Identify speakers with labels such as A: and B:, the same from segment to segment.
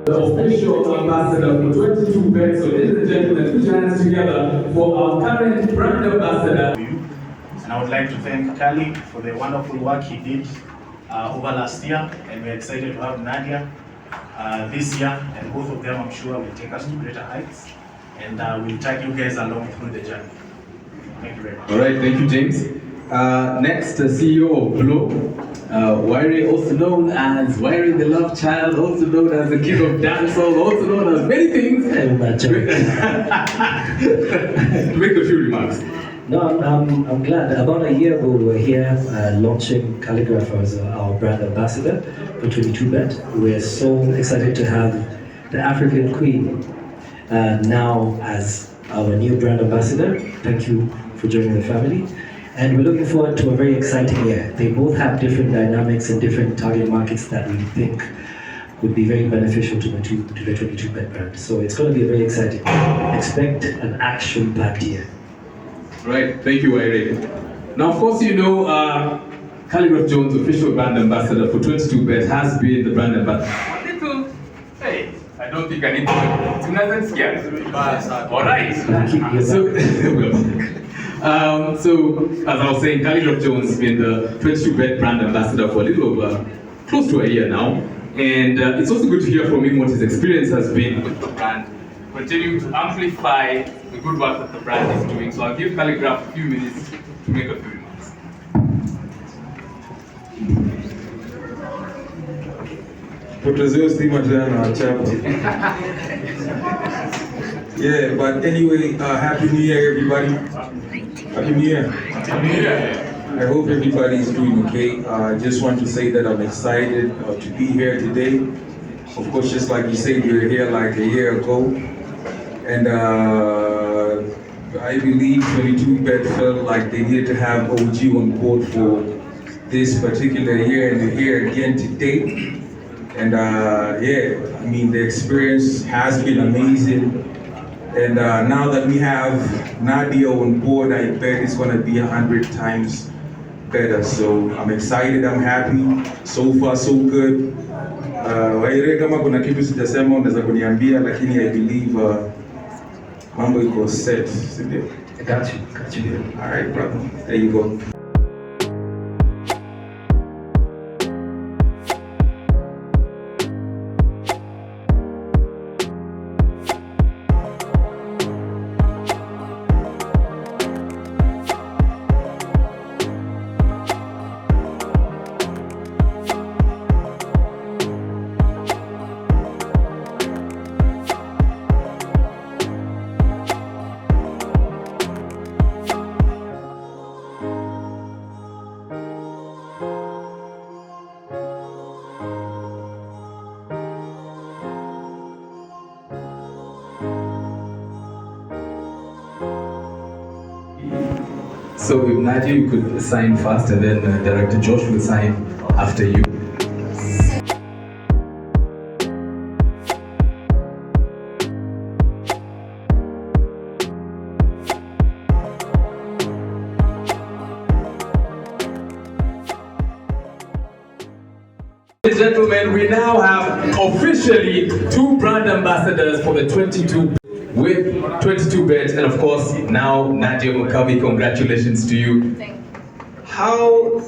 A: The official ambassador for 22 bets. So ladies and gentlemen, put your hands together for our current brand ambassador.
B: And I would like to thank Kali for the wonderful work he did over last year, and we're excited to have Nadia this year, and both of them I'm sure will take us to greater heights, and we'll take you guys along through the journey. Thank you very much.
A: All right, thank you, James. Next, CEO of Glow, Wairi, also known as Wairi the Love Child, also known as the King of Dancehall, also known as many things. Make a few remarks.
C: No, I'm glad. About a year ago, we were here launching Khaligraph as our brand ambassador for 22Bet. We're so excited to have the African Queen now as our new brand ambassador. Thank you for joining the family. And we're looking forward to a very exciting year. They both have different dynamics and different target markets that we think would be very beneficial to the 22Bet brand. So it's going to be very exciting. Expect an action-packed year.
A: Right, thank you, Wairi. Now, of course, you know, Khaligraph Jones, official brand ambassador for 22Bet, has been the brand ambassador. Hey, I don't think I need to. Nothing scared. All right. So, as I was saying, Khaligraph Jones has been the 22Bet brand ambassador for a little over close to a year now, and it's also good to hear from him what his experience has been with the brand, continuing to amplify the good work that the brand is doing. So I'll give Khaligraph a few minutes to make a few remarks.
D: Yeah, but anyway, Happy New Year, everybody. Happy New Year.
A: Happy New Year.
D: I hope everybody is doing okay. I just want to say that I'm excited to be here today. Of course, just like you said, you were here like a year ago. And I believe 22Bet felt like they needed to have OG on board for this particular year, and they're here again today. And yeah, I mean, the experience has been amazing. And now that we have Nadia on board, I bet it's gonna be 100 times better. So I'm excited, I'm happy. So far, so good. Waire, kama kuna kitu sijasema unaweza kuniambia, lakini I believe mambo iko set.
C: I got you.
D: All right, brother. There you go.
A: So with Nadia, you could sign first, and then Director Josh will sign after you. Ladies and gentlemen, we now have officially two brand ambassadors for the 22 with 22Bet, and of course now Nadia Mukami, congratulations to you.
E: Thank you.
A: How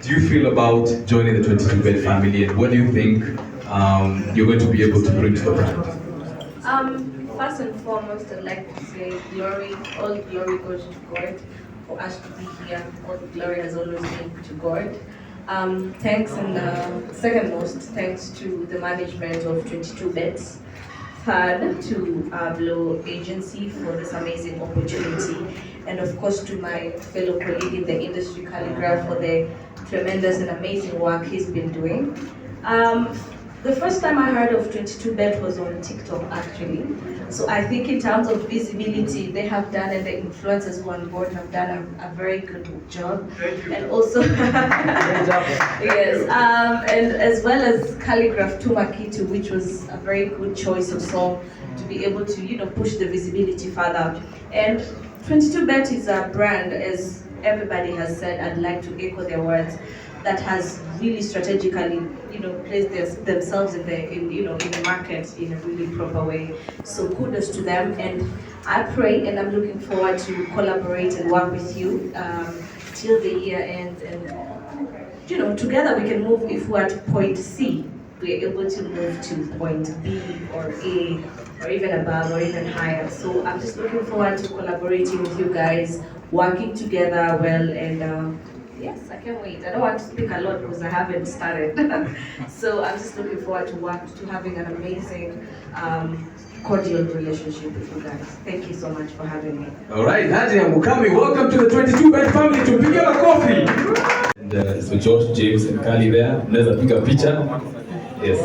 A: do you feel about joining the 22Bet family, and what do you think you're going to be able to bring to the brand?
E: First and foremost, I'd like to say all glory goes to God for us to be here. All the glory has always been to God. Thanks, and second most, thanks to the management of 22Bet. Third, to Glow Agency for this amazing opportunity, and of course to my fellow colleague in the industry, Khaligraph, for the tremendous and amazing work he's been doing. The first time I heard of 22Bet was on TikTok, actually. So I think in terms of visibility, they have done, and the influencers who are on board have done a very good job.
A: Thank you.
E: And also, yes, and as well as Khaligraph Tumakitu, which was a very good choice of song to be able to, push the visibility further. And 22Bet is a brand, as everybody has said. I'd like to echo their words, that has really strategically, placed themselves in the market in a really proper way. So kudos to them, and I pray and I'm looking forward to collaborate and work with you till the year ends, and together we can move. If we're at point C, we're able to move to point B or A or even above or even higher. So I'm just looking forward to collaborating with you guys, working together well, and yes, I can't wait. I don't want to speak a lot because I haven't started. So I'm just looking forward to having an amazing, cordial relationship with you guys. Thank you so much for having me.
A: All right, Nadia, Mukami, welcome to the 22-bed family. To pick up a coffee. And so George, James, and Kali there. Let's pick a picture. Yes.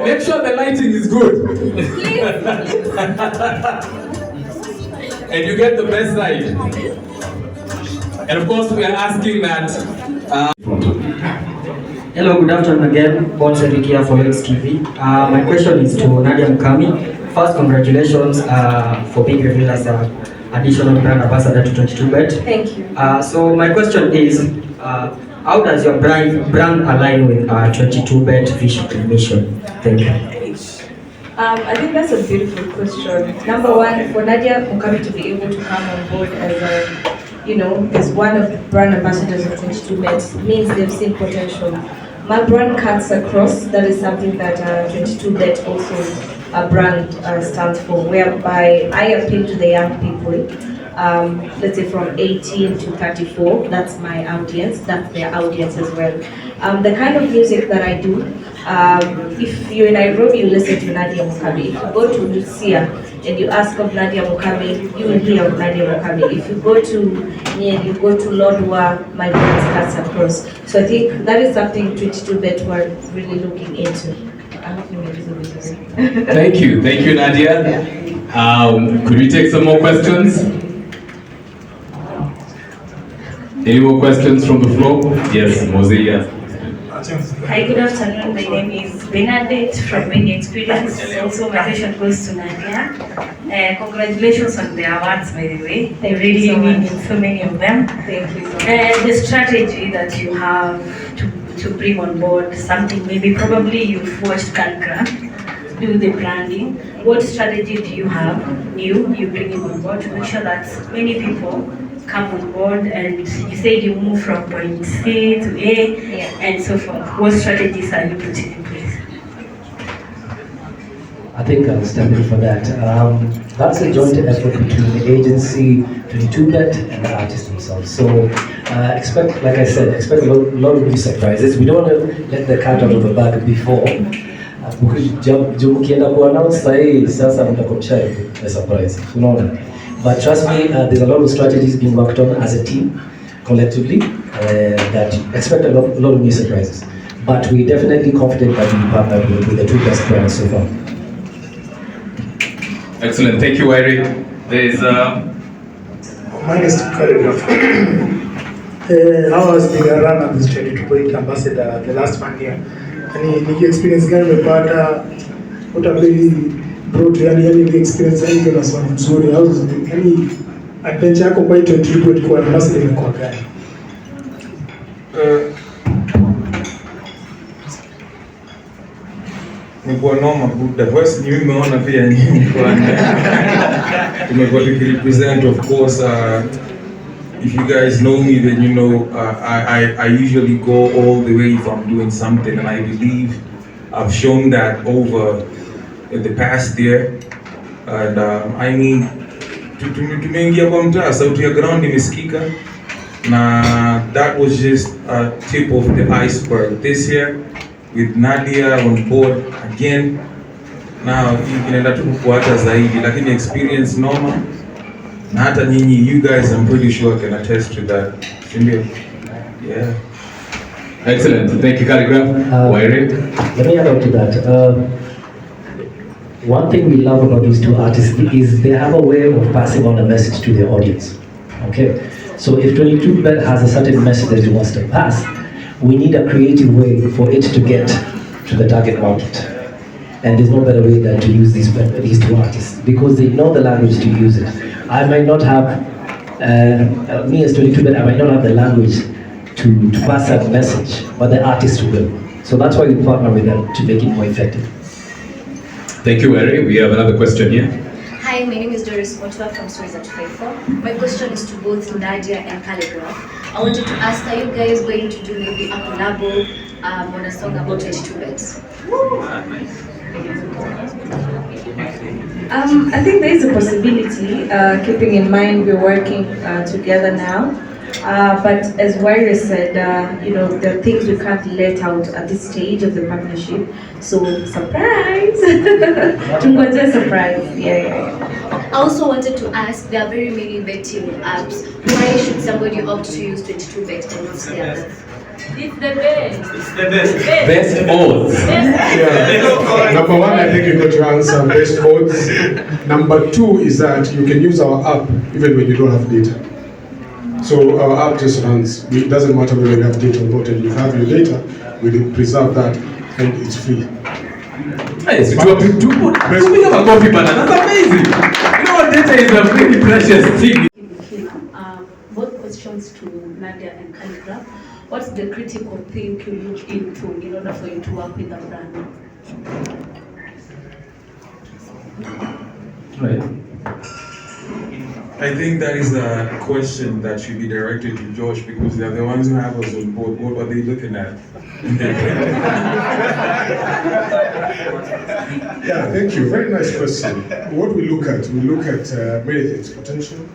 A: Make sure the lighting is good. And you get the best side. And of course, we are asking that.
F: Hello, good afternoon again. Bon Cedric here for Lex TV. My question is to Nadia Mukami. First, congratulations for being revealed as an additional brand ambassador to 22bet.
E: Thank you.
F: So my question is, how does your brand align with 22bet vision and mission? Thank you.
E: I think that's a beautiful question. Number one, for Nadia Mukami to be able to come on board as as one of the brand ambassadors of 22bet means they've seen potential. My brand cuts across. That is something that 22bet also a brand stands for, whereby I appeal to the young people. Let's say from 18 to 34, that's my audience, that's their audience as well. The kind of music that I do, if you're in Nairobi, you listen to Nadia Mukami. If you go to Lucia and you ask of Nadia Mukami, you will hear of Nadia Mukami. If you go to you go to Lodwar, my voice cuts across. So I think that is something 22bet we're really looking into. I hope you made it.
A: Thank you, Nadia. Could we take some more questions? Any more questions from the floor? Yes, Mosea.
G: Hi, good afternoon. My name is Bernadette from Many Experience. Also, my question goes to Nadia. Congratulations on the awards, by the way. They really mean so many of them.
E: Thank you so much.
G: The strategy that you have to bring on board something, maybe probably you've watched Khaligraph do the branding. What strategy do you have, you bringing on board to make sure that many people come on board? And you said you move from point C to A, and so forth. What strategies are you putting in place?
C: I think I'll step in for that. That's a joint effort between the agency, 22bet, and the artists themselves. So expect, like I said, expect a lot of new surprises. We don't want to let the cat out of the bag before. Mkienda kuannounce sahi, sasa mtakomsha a surprise. Unaona? But trust me, there's a lot of strategies being worked on as a team, collectively, that expect a lot of new surprises. But we're definitely confident that we partner with the two best brands so far.
A: Excellent, thank you, Irene. There's
H: Mine is Khaligraph. How has been a run as 22bet ambassador the last 1 year? Any experience gani umepata? What have they brought? Yani experience gani kuna swali nzuri? Yani adventure yako kwa 22bet kwa ambassador imekuwa gani?
D: Nikuwa noma buda. First ni mimi naona pia nyinyi kwa tumekuwa tukirepresent, of course. If you guys know me, then you know I usually go all the way if I'm doing something, and I believe I've shown that over the past year. And I mean, tumeingia kwa mtaa, sauti ya ground imesikika, na that was just a tip of the iceberg. This year, with Nadia on board again, now inaenda tu kufuata zaidi, lakini experience normal. Na hata nyinyi, you guys, I'm pretty sure can attest to that. Yeah.
A: excellent. Thank you, Khaligraph.
C: Let me add on to that. One thing we love about these two artists is they have a way of passing on a message to their audience. Okay, so if 22bet has a certain message that it wants to pass, we need a creative way for it to get to the target market. And there's no better way than to use these two artists, because they know the language to use it. I might not have Me as 22-bit, I might not have the language to pass that message, but the artist will. So that's why we partner with them to make it more effective.
A: Thank you, Eric. We have another question here.
I: Hi, my name is Doris Motua from Stories at 54. My question is to both Nadia and Khaligraph. I wanted to ask, are you guys going to do maybe a collabo on a song about 22 bits?
E: I think there is a possibility, keeping in mind we're working together now. But as Waira said, there are things we can't let out at this stage of the partnership. So surprise! Tungoja surprise. Yeah.
I: I also wanted to ask, there are very many betting apps. Why should somebody opt to use 22bet and not the others?
E: It's the best.
B: It's the best.
A: Best odds.
J: Yeah. Number one, I think you got your answer, best odds. Number two is that you can use our app even when you don't have data. So our app just runs. It doesn't matter whether you have data or not, and you have your data, we will preserve that, and it's free.
A: Hey, so we have a coffee banana. That's amazing. You know what, data is a very precious thing.
G: Both questions to Nadia and Khaligraph. What's the critical thing you look into in order for you to work with the brand?
A: Right.
D: I think that is a question that should be directed to Josh because they are the ones who have us on board. What are they looking at?
J: Yeah, thank you. Very nice question. What we look at many things, potential,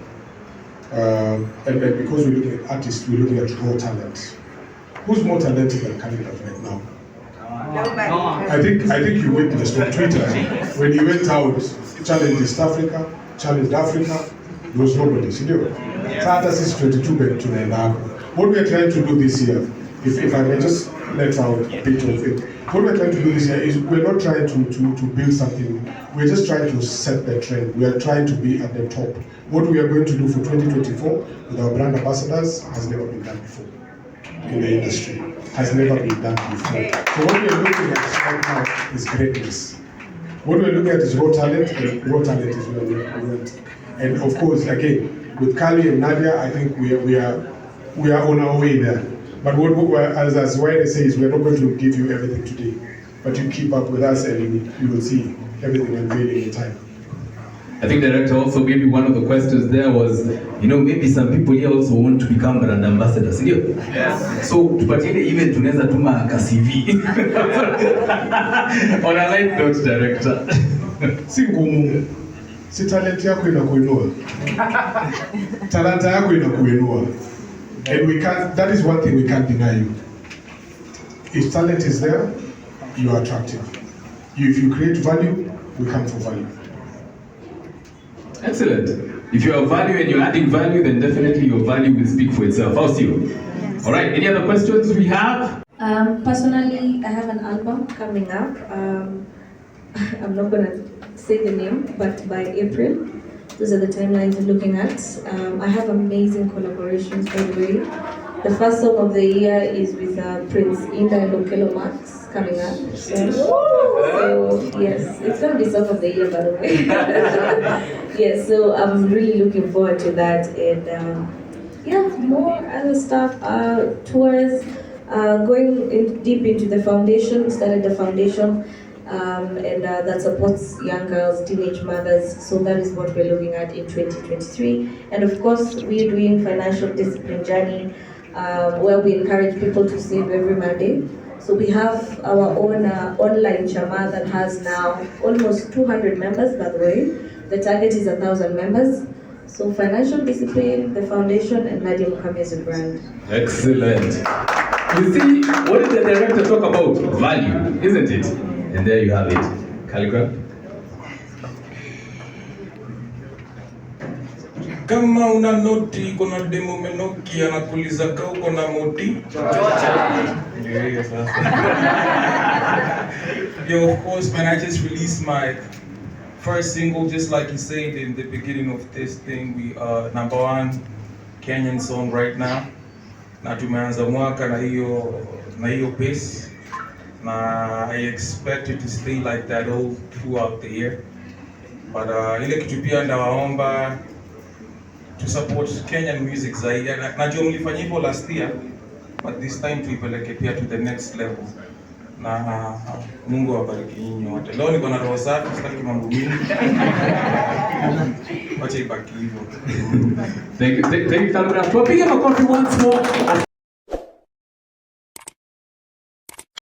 J: and because we're looking at artists, we're looking at raw talent. Who's more talented than Khaligraph right now? I think you witnessed on Twitter when he went out, challenged East Africa, challenged Africa. There was nobody. That is 22 bet to what we are trying to do this year, if I may just let out a bit of it. What we are trying to do this year is we're not trying to build something. We're just trying to set the trend. We are trying to be at the top. What we are going to do for 2024 with our brand ambassadors has never been done before in the industry. Has never been done before. So what we are looking at right now is greatness. What we're looking at is raw talent, and raw talent is where we went. And of course, again, with Kali and Nadia, I think we are on our way there. But as Waira says, we're not going to give you everything today, but you keep up with us and you will see everything unveiling in time.
A: I think, Director, also maybe one of the questions there was, maybe some people here also want to become brand ambassadors. Yes. So, tupatie event tunaweza tuma ka CV. On a light note, Director.
J: Si ngumu. Si talent yako inakuinua. Talanta yako inakuinua. And that is one thing we can't deny you. If talent is there, you are attractive. If you create value, we come for value.
A: Excellent. If you have value and you're adding value, then definitely your value will speak for itself. How's you? All right, any other questions we have?
E: Personally, I have an album coming up. I'm not going to say the name, but by April. Those are the timelines we're looking at. I have amazing collaborations, by the way. The first song of the year is with Prince Inda and Okelo Max coming up. So yes, it's going to be song of the year, by the way. Yes, so I'm really looking forward to that. And more other stuff, tours, going deep into the foundation, started the foundation. And that supports young girls, teenage mothers. So that is what we're looking at in 2023. And of course, we're doing financial discipline journey, where we encourage people to save every Monday. So we have our own online chama that has now almost 200 members, by the way. The target is 1,000 members. So financial discipline, the foundation, and Nadia Mukami as a brand.
A: Excellent. You see, what did the director talk about? Value, isn't it? And there you have it. Khaligraph.
D: Kama una noti, kuna demo menoki, anakuliza ka uko na moti. Yo, of course, man, I just released my first single, just like you said in the beginning of this thing. We are #1 Kenyan song right now. Na tumeanza mwaka na hiyo pace. I expect it to stay like that all throughout the year. But ile kitu pia ndawaomba to support Kenyan music zaidi. Najua mlifanya hivyo last year, but this time tuipeleke pia to the next level. Na Mungu awabariki nyinyi wote. Leo niko na roho safi, sitaki mambo mingi. Wacha ibaki hivyo.
A: Thank you, Khaligraph. Tupige makofi once more.